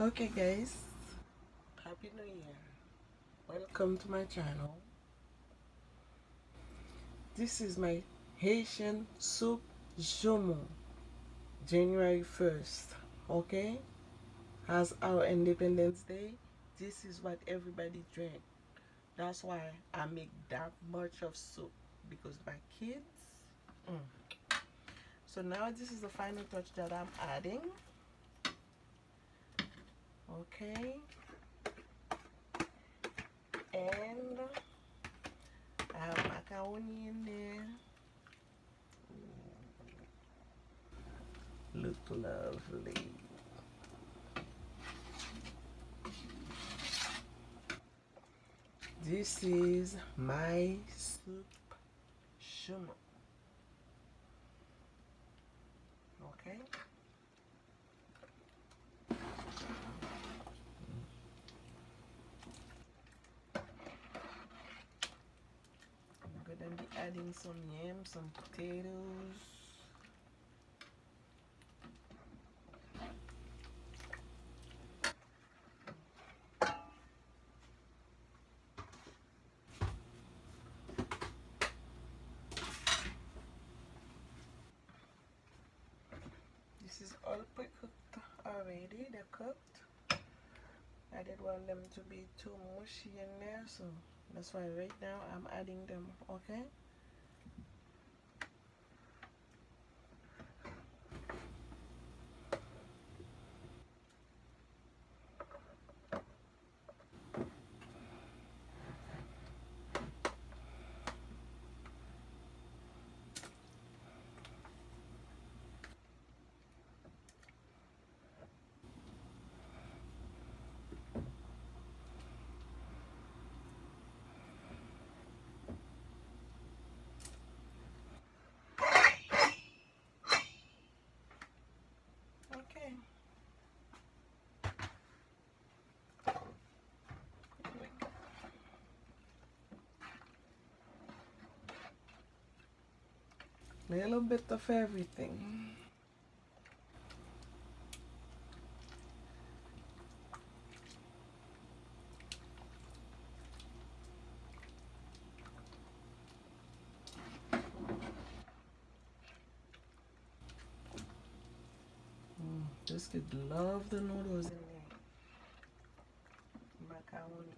Okay guys, Happy New Year. Welcome to my channel. This is my Haitian soup Joumou, January 1st. Okay? As our Independence Day, this is what everybody drink. That's why I make that much of soup because my kids. Mm. So now this is the final touch that I'm adding. Okay? And I have macaroni in there. Look lovely. This is my soup Joumou. Okay? I'm gonna be adding some yam, some potatoes. This is all pre-cooked already. They're cooked. I didn't want them to be too mushy in there, so that's why right now I'm adding them. Okay? Okay. Little bit of everything. This kid love the noodles in there. Macaroni.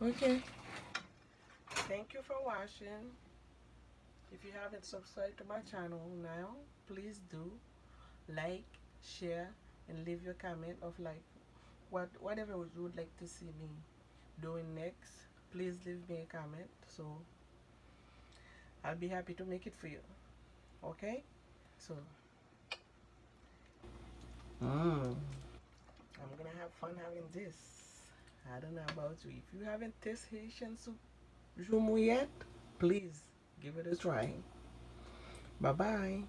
Okay. Thank you for watching. If you haven't subscribed to my channel now, please do like, share, and leave your comment of like whatever you would like to see me doing next. Please leave me a comment, so I'll be happy to make it for you. Okay? So I'm gonna have fun having this. I don't know about you. If you haven't tasted Haitian soup Joumou yet, please give it a try. Bye bye.